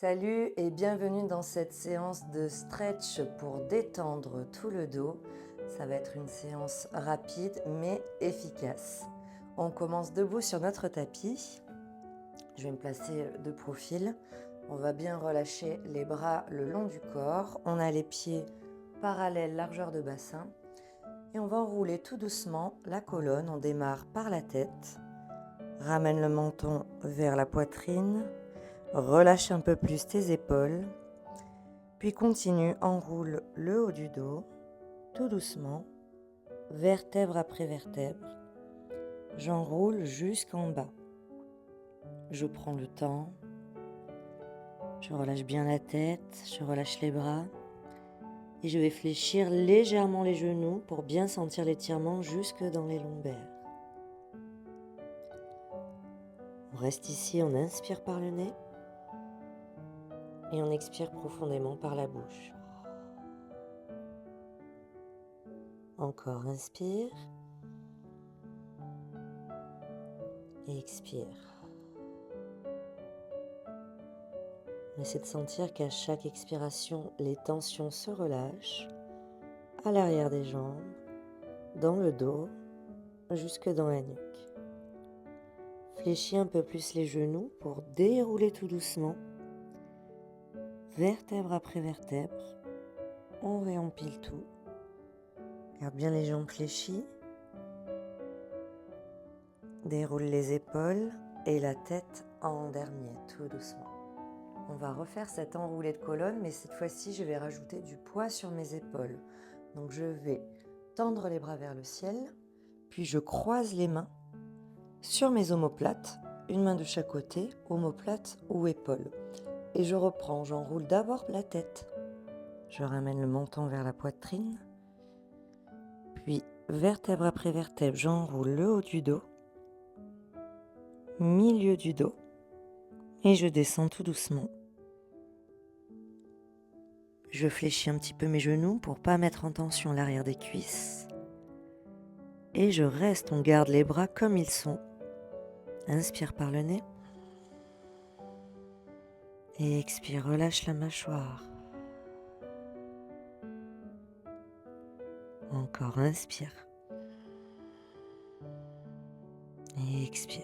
Salut et bienvenue dans cette séance de stretch pour détendre tout le dos. Ça va être une séance rapide mais efficace. On commence debout sur notre tapis. Je vais me placer de profil. On va bien relâcher les bras le long du corps. On a les pieds parallèles, largeur de bassin. Et on va enrouler tout doucement la colonne. On démarre par la tête. Ramène le menton vers la poitrine. Relâche un peu plus tes épaules. Puis continue, enroule le haut du dos, tout doucement, vertèbre après vertèbre. J'enroule jusqu'en bas. Je prends le temps. Je relâche bien la tête, je relâche les bras. Et je vais fléchir légèrement les genoux pour bien sentir l'étirement jusque dans les lombaires. On reste ici, on inspire par le nez. Et on expire profondément par la bouche. Encore, inspire. Et expire. On essaie de sentir qu'à chaque expiration, les tensions se relâchent à l'arrière des jambes, dans le dos, jusque dans la nuque. Fléchis un peu plus les genoux pour dérouler tout doucement, vertèbre après vertèbre. On réempile tout. Garde bien les jambes fléchies. Déroule les épaules et la tête en dernier, tout doucement. On va refaire cet enroulé de colonne, mais cette fois-ci, je vais rajouter du poids sur mes épaules. Donc, je vais tendre les bras vers le ciel, puis je croise les mains sur mes omoplates, une main de chaque côté, omoplate ou épaule. Et je reprends, j'enroule d'abord la tête. Je ramène le menton vers la poitrine, puis vertèbre après vertèbre, j'enroule le haut du dos, milieu du dos, et je descends tout doucement. Je fléchis un petit peu mes genoux pour pas mettre en tension l'arrière des cuisses. Et je reste, on garde les bras comme ils sont. Inspire par le nez. Et expire, relâche la mâchoire. Encore, inspire. Et expire.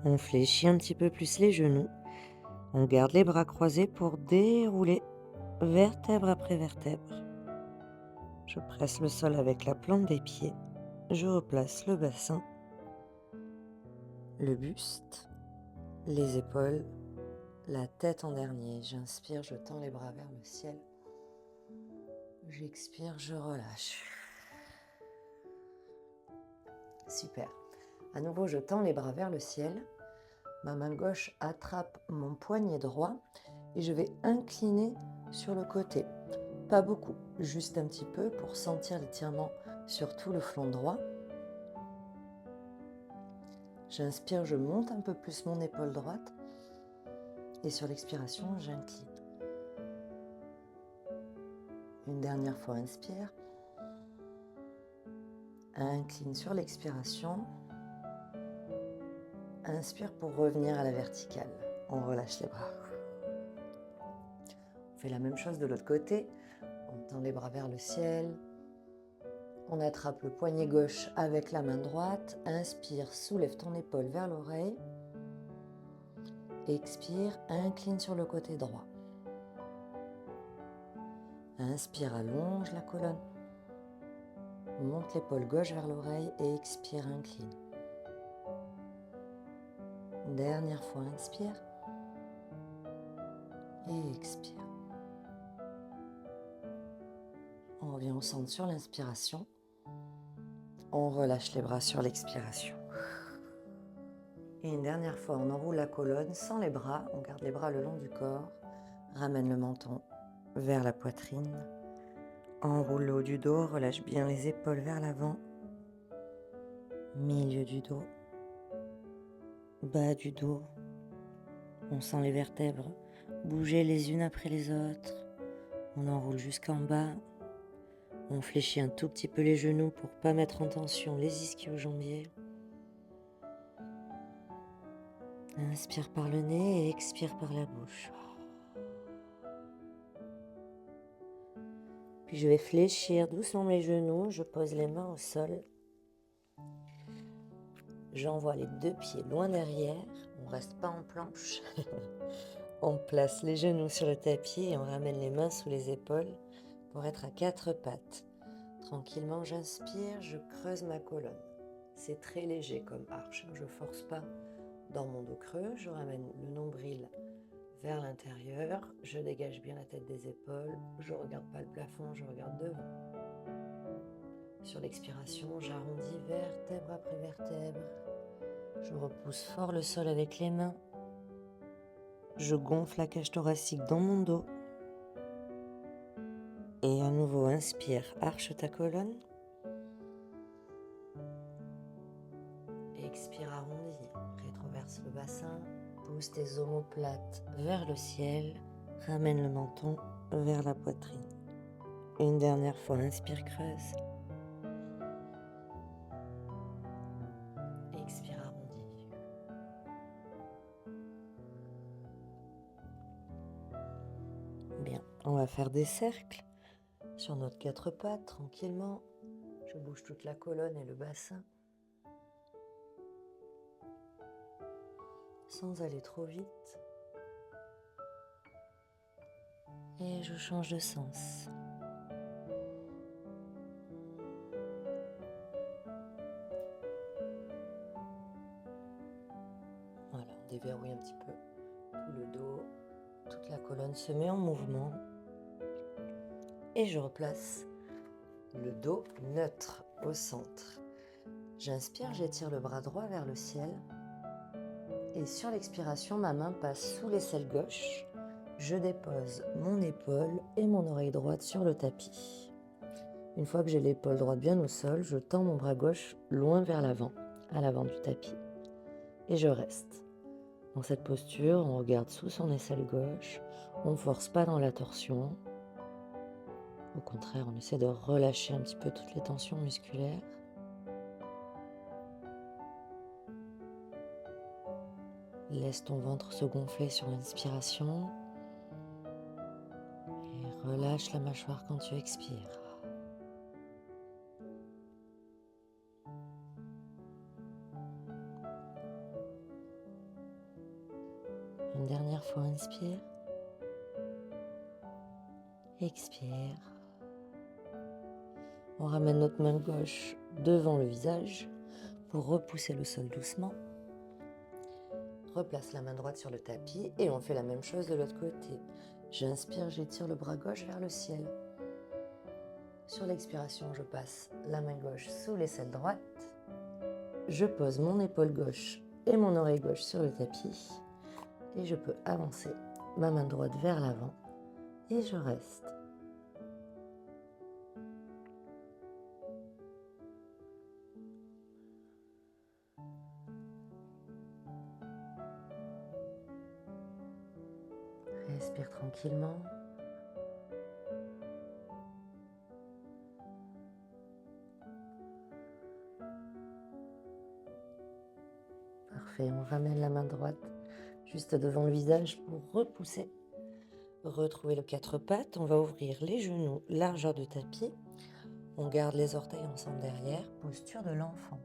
On fléchit un petit peu plus les genoux. On garde les bras croisés pour dérouler vertèbre après vertèbre. Je presse le sol avec la plante des pieds. Je replace le bassin, le buste, les épaules, la tête en dernier. J'inspire, je tends les bras vers le ciel. J'expire, je relâche. Super. À nouveau, je tends les bras vers le ciel. Ma main gauche attrape mon poignet droit et je vais incliner sur le côté. Pas beaucoup, juste un petit peu pour sentir l'étirement sur tout le flanc droit. J'inspire, je monte un peu plus mon épaule droite et sur l'expiration, j'incline. Une dernière fois, inspire. Incline sur l'expiration. Inspire pour revenir à la verticale. On relâche les bras. On fait la même chose de l'autre côté. On tend les bras vers le ciel. On attrape le poignet gauche avec la main droite. Inspire, soulève ton épaule vers l'oreille. Expire, incline sur le côté droit. Inspire, allonge la colonne. Monte l'épaule gauche vers l'oreille et expire, incline. Dernière fois, inspire. Et expire. On revient au centre sur l'inspiration. On relâche les bras sur l'expiration. Et une dernière fois, on enroule la colonne sans les bras. On garde les bras le long du corps. Ramène le menton vers la poitrine. Enroule le haut du dos. Relâche bien les épaules vers l'avant. Milieu du dos. Bas du dos. On sent les vertèbres bouger les unes après les autres. On enroule jusqu'en bas. On fléchit un tout petit peu les genoux pour ne pas mettre en tension les ischio-jambiers. Inspire par le nez et expire par la bouche. Puis je vais fléchir doucement mes genoux, je pose les mains au sol. J'envoie les 2 pieds loin derrière, on ne reste pas en planche. On place les genoux sur le tapis et on ramène les mains sous les épaules pour être à 4 pattes. Tranquillement, j'inspire, je creuse ma colonne. C'est très léger comme arche, je ne force pas dans mon dos creux. Je ramène le nombril vers l'intérieur, je dégage bien la tête des épaules, je ne regarde pas le plafond, je regarde devant. Sur l'expiration, j'arrondis vertèbre après vertèbre. Je repousse fort le sol avec les mains. Je gonfle la cage thoracique dans mon dos. Et à nouveau, inspire, arche ta colonne. Expire, arrondis, rétroverse le bassin. Pousse tes omoplates vers le ciel. Ramène le menton vers la poitrine. Une dernière fois, inspire, creuse. Expire, arrondis. Bien, on va faire des cercles sur notre 4 pattes, tranquillement. Je bouge toute la colonne et le bassin. Sans aller trop vite. Et je change de sens. Voilà, on déverrouille un petit peu tout le dos. Toute la colonne se met en mouvement. Et je replace le dos neutre au centre. J'inspire, j'étire le bras droit vers le ciel. Et sur l'expiration, ma main passe sous l'aisselle gauche. Je dépose mon épaule et mon oreille droite sur le tapis. Une fois que j'ai l'épaule droite bien au sol, je tends mon bras gauche loin vers l'avant, à l'avant du tapis. Et je reste. Dans cette posture, on regarde sous son aisselle gauche. On ne force pas dans la torsion. Au contraire, on essaie de relâcher un petit peu toutes les tensions musculaires. Laisse ton ventre se gonfler sur l'inspiration. Et relâche la mâchoire quand tu expires. Une dernière fois, inspire. Expire. On ramène notre main gauche devant le visage pour repousser le sol doucement. Replace la main droite sur le tapis et on fait la même chose de l'autre côté. J'inspire, j'étire le bras gauche vers le ciel. Sur l'expiration, je passe la main gauche sous l'aisselle droite. Je pose mon épaule gauche et mon oreille gauche sur le tapis. Et je peux avancer ma main droite vers l'avant. Et je reste. Respire tranquillement. Parfait, on ramène la main droite juste devant le visage pour repousser. Retrouver le 4 pattes, on va ouvrir les genoux, largeur de tapis. On garde les orteils ensemble derrière, posture de l'enfant.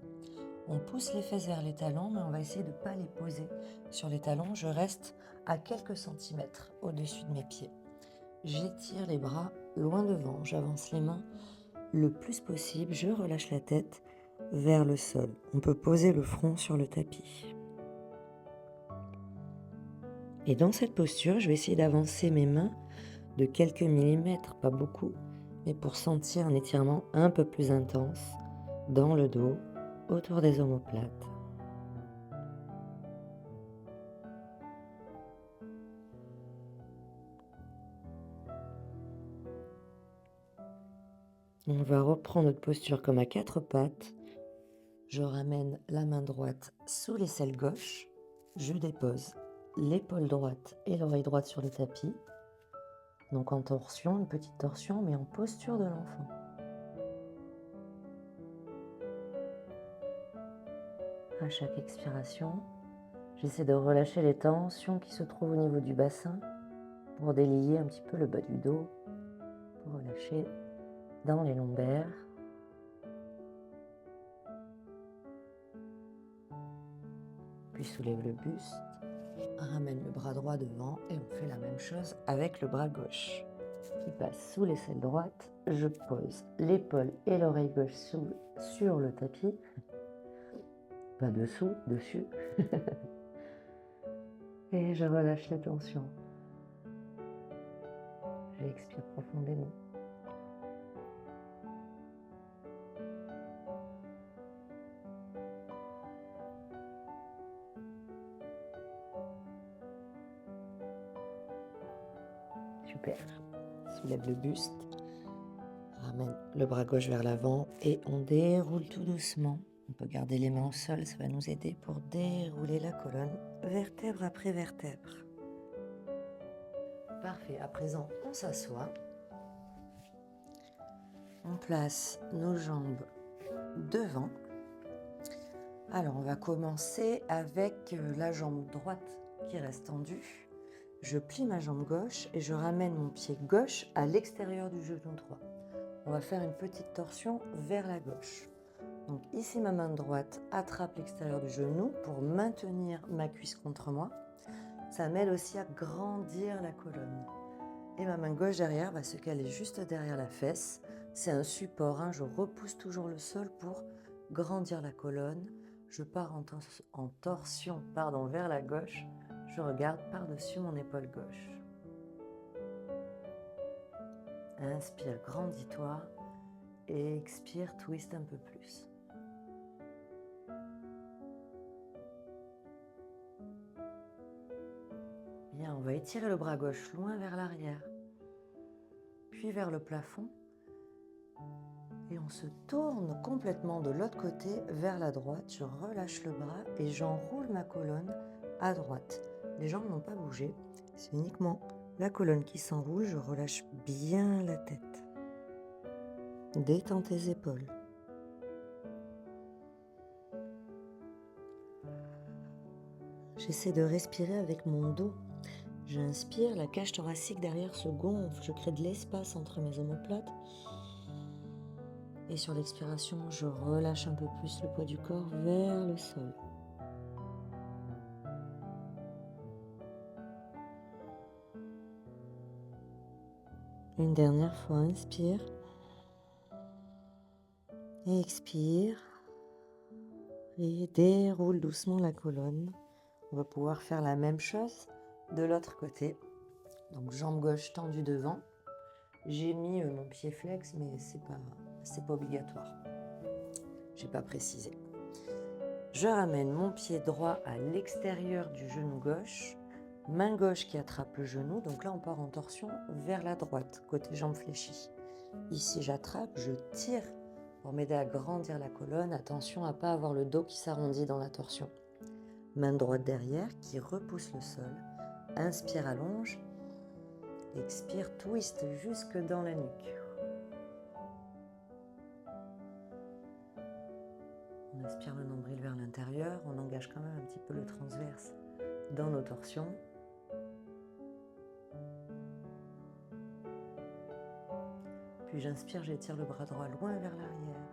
On pousse les fesses vers les talons, mais on va essayer de ne pas les poser sur les talons. Je reste à quelques centimètres au-dessus de mes pieds. J'étire les bras loin devant, j'avance les mains le plus possible, je relâche la tête vers le sol. On peut poser le front sur le tapis. Et dans cette posture, je vais essayer d'avancer mes mains de quelques millimètres, pas beaucoup, mais pour sentir un étirement un peu plus intense dans le dos, autour des omoplates. On va reprendre notre posture comme à 4 pattes. Je ramène la main droite sous l'aisselle gauche. Je dépose l'épaule droite et l'oreille droite sur le tapis. Donc en torsion, une petite torsion, mais en posture de l'enfant. À chaque expiration, J'essaie de relâcher les tensions qui se trouvent au niveau du bassin pour délier un petit peu le bas du dos, pour relâcher dans les lombaires. Puis soulève le buste, ramène le bras droit devant et on fait la même chose avec le bras gauche qui passe sous l'aisselle droite. Je pose l'épaule et l'oreille gauche sur le tapis, pas dessous, dessus. Et je relâche les tensions. J'expire profondément. Super. Soulève le buste. Ramène le bras gauche vers l'avant et on déroule tout doucement. On peut garder les mains au sol, ça va nous aider pour dérouler la colonne, vertèbre après vertèbre. Parfait, à présent on s'assoit. On place nos jambes devant. Alors on va commencer avec la jambe droite qui reste tendue. Je plie ma jambe gauche et je ramène mon pied gauche à l'extérieur du genou droit. On va faire une petite torsion vers la gauche. Donc ici, ma main droite attrape l'extérieur du genou pour maintenir ma cuisse contre moi. Ça m'aide aussi à grandir la colonne. Et ma main gauche derrière va se caler juste derrière la fesse. C'est un support, hein. Je repousse toujours le sol pour grandir la colonne. Je pars en torsion vers la gauche. Je regarde par-dessus mon épaule gauche. Inspire, grandis-toi. Et expire, twist un peu plus. Bien, on va étirer le bras gauche loin vers l'arrière, puis vers le plafond. Et on se tourne complètement de l'autre côté vers la droite. Je relâche le bras et j'enroule ma colonne à droite. Les jambes n'ont pas bougé, c'est uniquement la colonne qui s'enroule. Je relâche bien la tête. Détends tes épaules. J'essaie de respirer avec mon dos. J'inspire, la cage thoracique derrière se gonfle. Je crée de l'espace entre mes omoplates. Et sur l'expiration, je relâche un peu plus le poids du corps vers le sol. Une dernière fois, inspire. Et expire. Et déroule doucement la colonne. On va pouvoir faire la même chose de l'autre côté. Donc jambe gauche tendue devant. J'ai mis mon pied flex, mais c'est pas obligatoire. J'ai pas précisé. Je ramène mon pied droit à l'extérieur du genou gauche, main gauche qui attrape le genou. Donc là, on part en torsion vers la droite, côté jambe fléchie. Ici, j'attrape, je tire pour m'aider à grandir la colonne. Attention à ne pas avoir le dos qui s'arrondit dans la torsion. Main droite derrière qui repousse le sol. Inspire, allonge. Expire, twist jusque dans la nuque. On aspire le nombril vers l'intérieur, on engage quand même un petit peu le transverse dans nos torsions. Puis j'inspire, j'étire le bras droit loin vers l'arrière,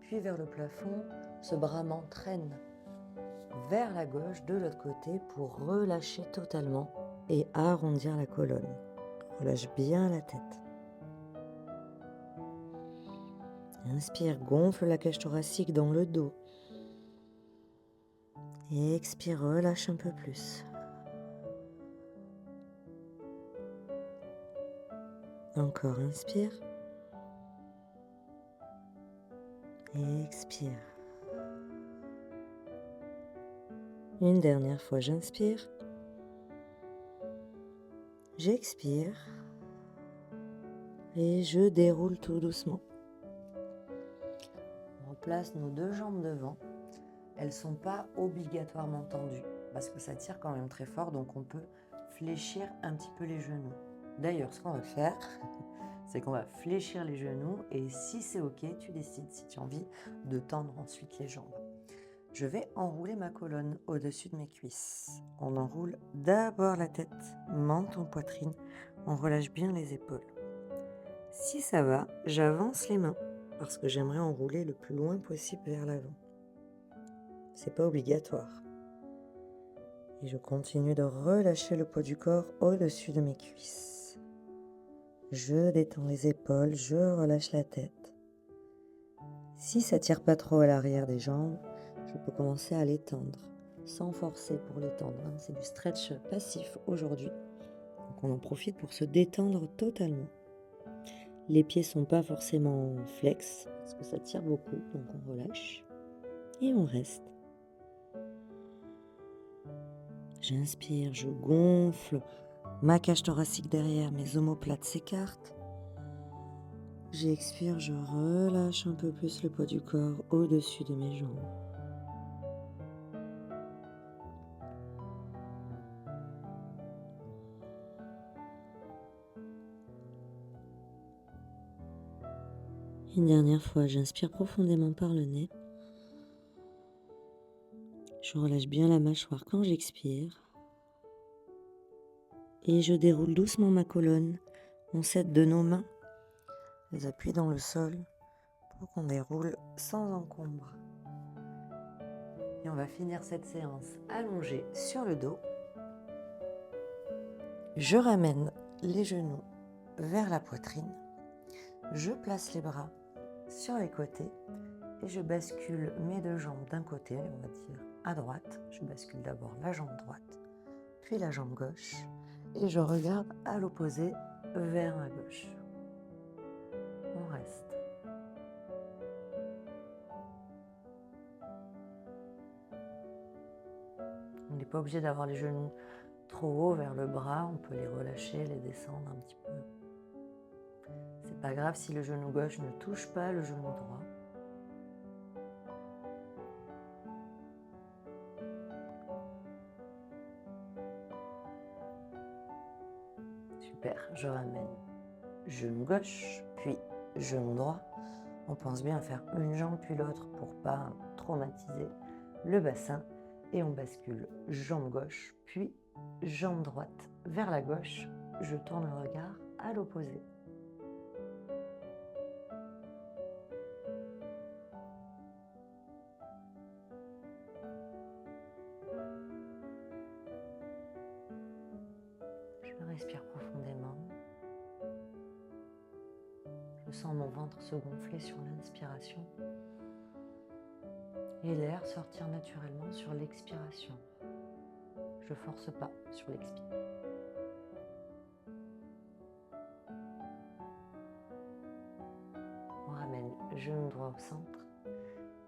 puis vers le plafond. Ce bras m'entraîne vers la gauche de l'autre côté pour relâcher totalement et arrondir la colonne. Relâche bien la tête. Inspire, gonfle la cage thoracique dans le dos. Et expire, relâche un peu plus. Encore, inspire. Et expire. Une dernière fois, j'inspire. J'expire. Et je déroule tout doucement. On replace nos deux jambes devant. Elles ne sont pas obligatoirement tendues parce que ça tire quand même très fort, donc on peut fléchir un petit peu les genoux. D'ailleurs, ce qu'on va faire, c'est qu'on va fléchir les genoux et si c'est ok, tu décides si tu as envie de tendre ensuite les jambes. Je vais enrouler ma colonne au-dessus de mes cuisses. On enroule d'abord la tête, menton, poitrine. On relâche bien les épaules. Si ça va, j'avance les mains parce que j'aimerais enrouler le plus loin possible vers l'avant. C'est pas obligatoire. Et je continue de relâcher le poids du corps au-dessus de mes cuisses. Je détends les épaules, je relâche la tête. Si ça tire pas trop à l'arrière des jambes, je peux commencer à l'étendre, sans forcer pour l'étendre. C'est du stretch passif aujourd'hui. Donc on en profite pour se détendre totalement. Les pieds sont pas forcément flex, parce que ça tire beaucoup, donc on relâche. Et on reste. J'inspire, je gonfle ma cage thoracique derrière, mes omoplates s'écartent. J'expire, je relâche un peu plus le poids du corps au-dessus de mes jambes. Une dernière fois, j'inspire profondément par le nez. Je relâche bien la mâchoire quand j'expire. Et je déroule doucement ma colonne. On s'aide de nos mains, les appuis dans le sol, pour qu'on déroule sans encombre. Et on va finir cette séance allongée sur le dos. Je ramène les genoux vers la poitrine. Je place les bras sur les côtés et je bascule mes deux jambes d'un côté, on va dire à droite. Je bascule d'abord la jambe droite, puis la jambe gauche et je regarde à l'opposé vers ma gauche. On reste. On n'est pas obligé d'avoir les genoux trop haut vers le bras, on peut les relâcher, les descendre un petit peu. C'est pas grave si le genou gauche ne touche pas le genou droit. Super, je ramène genou gauche, puis genou droit. On pense bien à faire une jambe puis l'autre pour pas traumatiser le bassin. Et on bascule jambe gauche, puis jambe droite vers la gauche. Je tourne le regard à l'opposé. Je respire profondément. Je sens mon ventre se gonfler sur l'inspiration et l'air sortir naturellement sur l'expiration. Je ne force pas sur l'expire. On ramène genou droit au centre,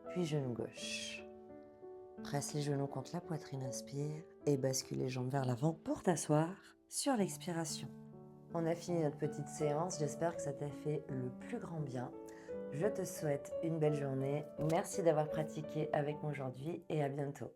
puis genou gauche. Presse les genoux contre la poitrine, inspire et bascule les jambes vers l'avant pour t'asseoir sur l'expiration. On a fini notre petite séance, j'espère que ça t'a fait le plus grand bien. Je te souhaite une belle journée, merci d'avoir pratiqué avec moi aujourd'hui et à bientôt.